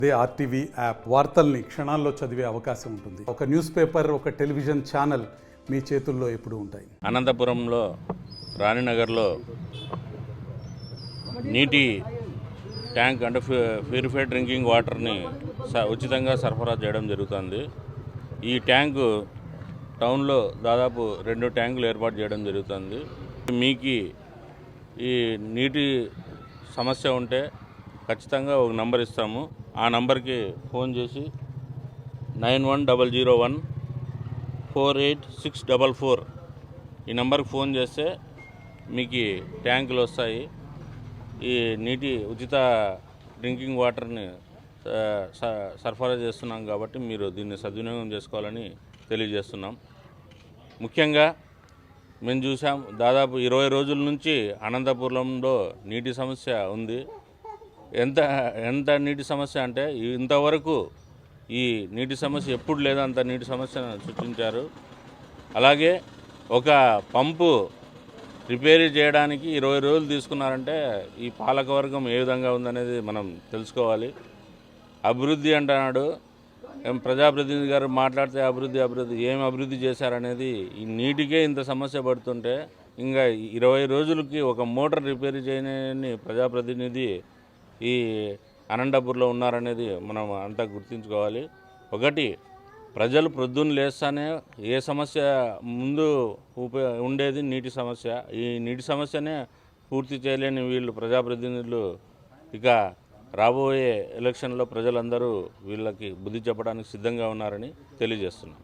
అదే RTV app వార్తల్ని క్షణాల్లో చదివే అవకాశం ఉంటుంది. ఒక న్యూస్ పేపర్, ఒక టెలివిజన్ ఛానల్ మీ చేతుల్లో ఎప్పుడూ ఉంటాయి. అనంతపురంలో రాణినగర్లో నీటి ట్యాంక్ అంటే ప్యూరిఫైడ్ డ్రింకింగ్ వాటర్ని ఉచితంగా సరఫరా చేయడం జరుగుతుంది. ఈ ట్యాంకు టౌన్లో దాదాపు 2 ట్యాంకులు ఏర్పాటు చేయడం జరుగుతుంది. మీకు ఈ నీటి సమస్య ఉంటే ఖచ్చితంగా ఒక నంబర్ ఇస్తాము. ఆ నంబర్కి ఫోన్ చేసి 9100148644 ఈ నంబర్కి ఫోన్ చేస్తే మీకు ట్యాంకులు వస్తాయి. ఈ నీటి ఉచిత డ్రింకింగ్ వాటర్ని సరఫరా చేస్తున్నాం కాబట్టి మీరు దీన్ని సద్వినియోగం చేసుకోవాలని తెలియజేస్తున్నాం. ముఖ్యంగా మేము చూసాం, దాదాపు 20 రోజుల నుంచి అనంతపురంలో నీటి సమస్య ఉంది. ఎంత నీటి సమస్య అంటే ఇంతవరకు ఈ నీటి సమస్య ఎప్పుడు లేదా అంత నీటి సమస్యను సృష్టించారు. అలాగే ఒక పంపు రిపేర్ చేయడానికి 20 రోజులు తీసుకున్నారంటే ఈ పాలకవర్గం ఏ విధంగా ఉందనేది మనం తెలుసుకోవాలి. అభివృద్ధి అంటున్నాడు, ప్రజాప్రతినిధి గారు మాట్లాడితే అభివృద్ధి ఏం అభివృద్ధి చేశారనేది ఈ నీటికే ఇంత సమస్య పడుతుంటే ఇంకా 20 రోజులకి ఒక మోటార్ రిపేర్ చేయని ప్రజాప్రతినిధి ఈ అనంతపూర్లో ఉన్నారనేది మనం అంతా గుర్తుంచుకోవాలి. ఒకటి, ప్రజలు ప్రొద్దున లేస్తానే ఏ సమస్య ముందు ఉండేది నీటి సమస్య. ఈ నీటి సమస్యనే పూర్తి చేయలేని వీళ్ళు ప్రజాప్రతినిధులు ఇక రాబోయే ఎలక్షన్లో ప్రజలందరూ వీళ్ళకి బుద్ధి చెప్పడానికి సిద్ధంగా ఉన్నారని తెలియజేస్తున్నాం.